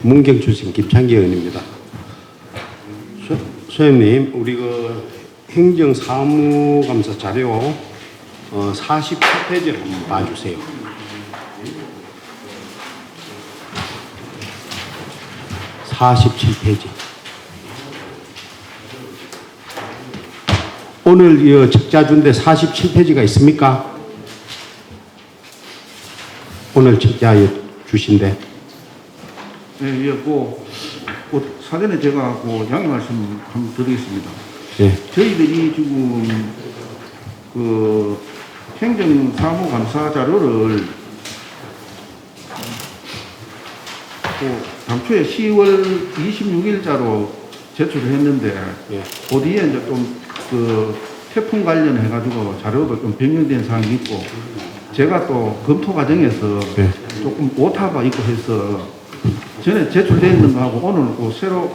문경 출신 김창기 의원입니다. 소장님, 우리 행정사무감사 자료 47페이지를 한번 봐주세요. (47페이지) 오늘 적자준대 47페이지가 있습니까? 오늘 적자 주신데. 예, 사전에 제가 양해 말씀 한번 드리겠습니다. 예. 저희들이 지금 행정사무감사 자료를 당초에 10월 26일자로 제출을 했는데, 예. 그 뒤에 이제 좀 태풍 관련해가지고 자료도 좀 변경된 사항이 있고, 제가 또 검토 과정에서 예. 조금 오타가 있고 해서 전에 제출되어 있는 거하고 오늘 새로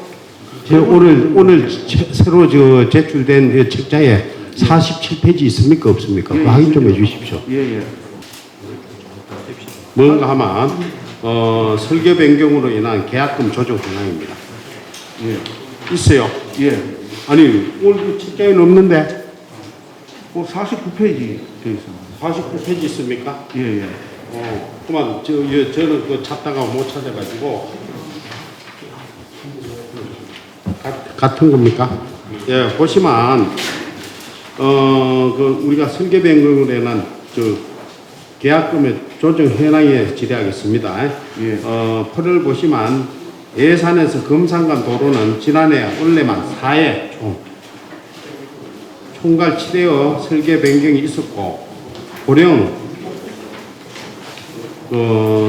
오늘 새로 제출된 책자에 47페이지 있습니까? 없습니까? 예, 확인 좀 해주십시오. 예. 뭔가 하면 설계 변경으로 인한 계약금 조정 현황입니다. 예. 있어요. 예. 아니 오늘 책자에는 없는데 49페이지 되어 있습니다. 49페이지 있습니까? 예. 그만 저는 찾다가 못 찾아가지고 같은 겁니까? 예, 보시면 우리가 설계 변경으로 인한 계약금의 조정 현황에 질의하겠습니다. 예. 표를 보시면 예산에서 금산간 도로는 지난해 올해만 4회 총괄 7회의 설계 변경이 있었고, 고령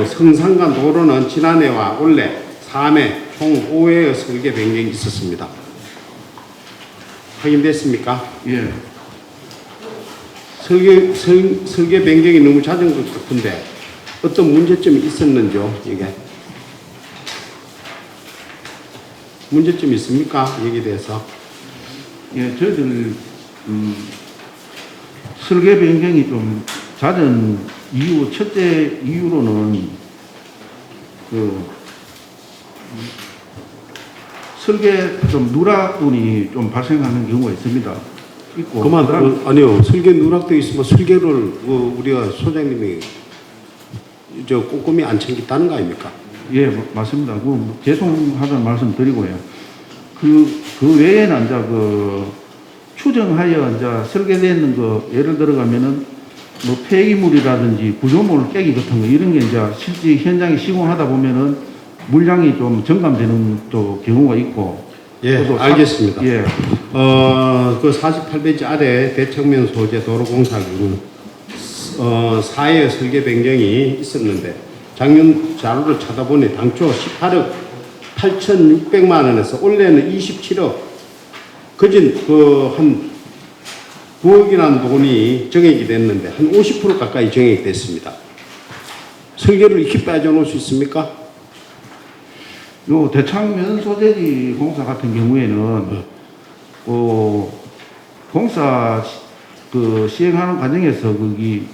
성산간 도로는 지난해와 올해 3회 총 5회의 설계 변경이 있었습니다. 확인됐습니까? 예. 설계 변경이 너무 잦은 것 같은데 어떤 문제점이 있었는지요? 이게 문제점이 있습니까? 여기에 대해서. 예, 저희들 설계 변경이 좀 잦은 이유, 첫째 이유로는 설계 좀 누락분이 좀 발생하는 경우가 있습니다. 있고. 아니요. 설계 누락되어 있으면 설계를 우리가 소장님이 꼼꼼히 안 챙겼다는 거 아닙니까? 예, 맞습니다. 죄송하다는 말씀 드리고요. 그 외에는 이제 추정하여 이제 설계되는 거 예를 들어가면은 폐기물이라든지 구조물 깨기 같은 거 이런 게 이제 실제 현장에 시공하다 보면은 물량이 좀 증감되는 또 경우가 있고. 예, 알겠습니다. 예. 48페이지 아래 대청면 소재 도로공사 경우 4회 설계 변경이 있었는데 작년 자료를 찾아보니 당초 18억 8,600만 원에서 올해는 27억, 거진 한 9억이라는 돈이 정액이 됐는데 한 50% 가까이 정액이 됐습니다. 설계를 이렇게 빠져놓을 수 있습니까? 대창면 소재지 공사 같은 경우에는 공사 시행하는 과정에서 거기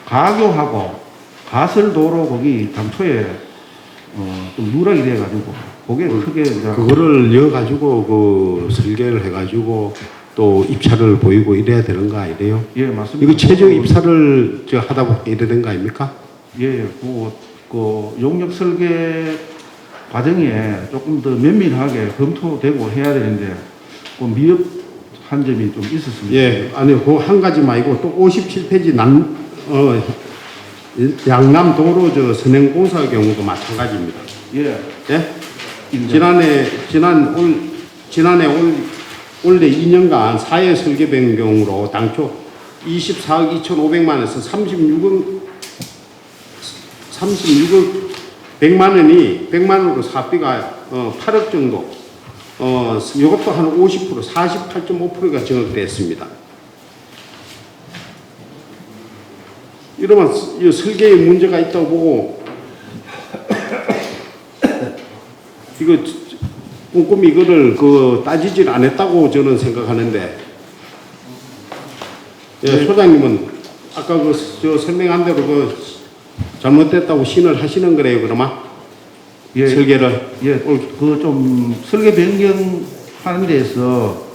가교하고 가설도로 거기 당초에 좀 누락이 돼가지고 그게 크게 그거를 이어가지고 설계를 해가지고 또 입찰을 보이고 이래야 되는가 이래요? 예, 맞습니다. 이거 최저 입찰을 하다 보니까 이래 된 거 아닙니까? 예, 용역 설계 과정에 조금 더 면밀하게 검토되고 해야 되는데 미흡한 점이 좀 있었습니다. 예, 아니 한 가지 말고 또 57페이지 양남 도로 선행공사 경우도 마찬가지입니다. 예. 예? 지난해 올해 2년간 4회 설계 변경으로 당초 24억 2,500만 원에서 36억 100만 원으로 사비가 8억 정도, 이것도 한 50%, 48.5%가 증액됐습니다. 이러면 이 설계에 문제가 있다고 보고 이거 꼼꼼히 이거를 따지질 않았다고 저는 생각하는데, 예, 소장님은 아까 설명한 대로 잘못됐다고 신을 하시는 거래요, 그러면? 예. 설계를. 예, 그 좀 설계 변경하는 데서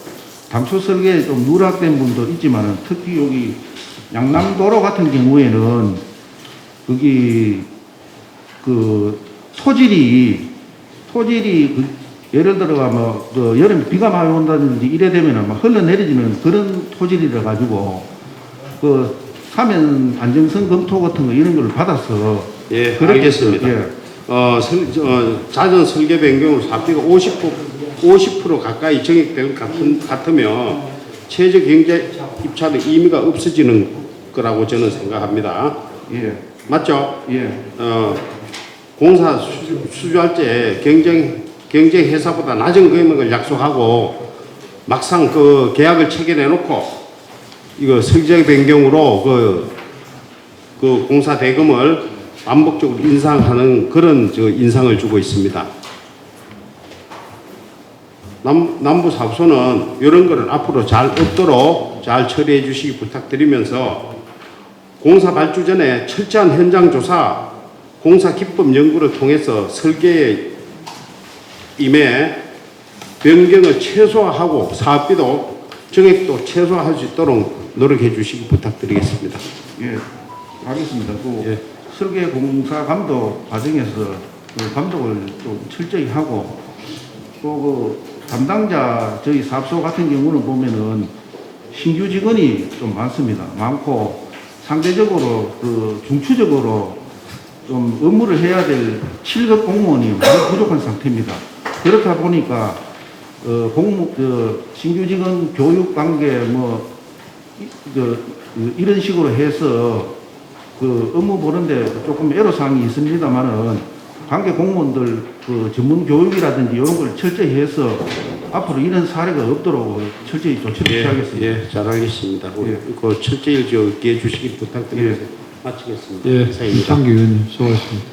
당초 설계에 좀 누락된 분도 있지만은 특히 여기 양남도로 같은 경우에는 거기 그 토질이 그 예를 들어가 뭐그 여름에 비가 많이 온다든지 이래 되면은 막 흘러내리지는 그런 토질이라 가지고 그 사면 안정성 검토 같은 거 이런 걸 받아서 예, 그렇게 알겠습니다. 예. 자전 설계 변경으로 사비가 50% 가까이 정액될 것 같으면 최저 경제 입찰의 의미가 없어지는 거라고 저는 생각합니다. 예. 맞죠? 예. 공사 수주할 때 경쟁 회사보다 낮은 금액을 약속하고 막상 그 계약을 체결해 놓고 이거 설계 변경으로 그 공사 대금을 반복적으로 인상하는 그런 인상을 주고 있습니다. 남부 사업소는 이런 거를 앞으로 잘 없도록 잘 처리해 주시기 부탁드리면서 공사 발주 전에 철저한 현장 조사, 공사 기법 연구를 통해서 설계에 임해 변경을 최소화하고 사업비도 정액도 최소화할 수 있도록 노력해 주시기 부탁드리겠습니다. 예. 알겠습니다. 그 예. 설계 공사 감독 과정에서 그 감독을 좀 철저히 하고 또 그 담당자 저희 사업소 같은 경우는 보면은 신규 직원이 좀 많고 상대적으로 그 중추적으로 좀 업무를 해야 될 7급 공무원이 많이 부족한 상태입니다. 그렇다 보니까 신규 직원 교육 단계 이런 식으로 해서 그 업무 보는데 조금 애로사항이 있습니다만은 관계 공무원들 그 전문 교육이라든지 이런 걸 철저히 해서 앞으로 이런 사례가 없도록 철저히 조치를 취하겠습니다. 예, 잘 알겠습니다. 예. 그 철저히 기해 주시기 부탁드리면서 마치겠습니다. 예, 이상입니다. 이창기 의원님 수고하셨습니다.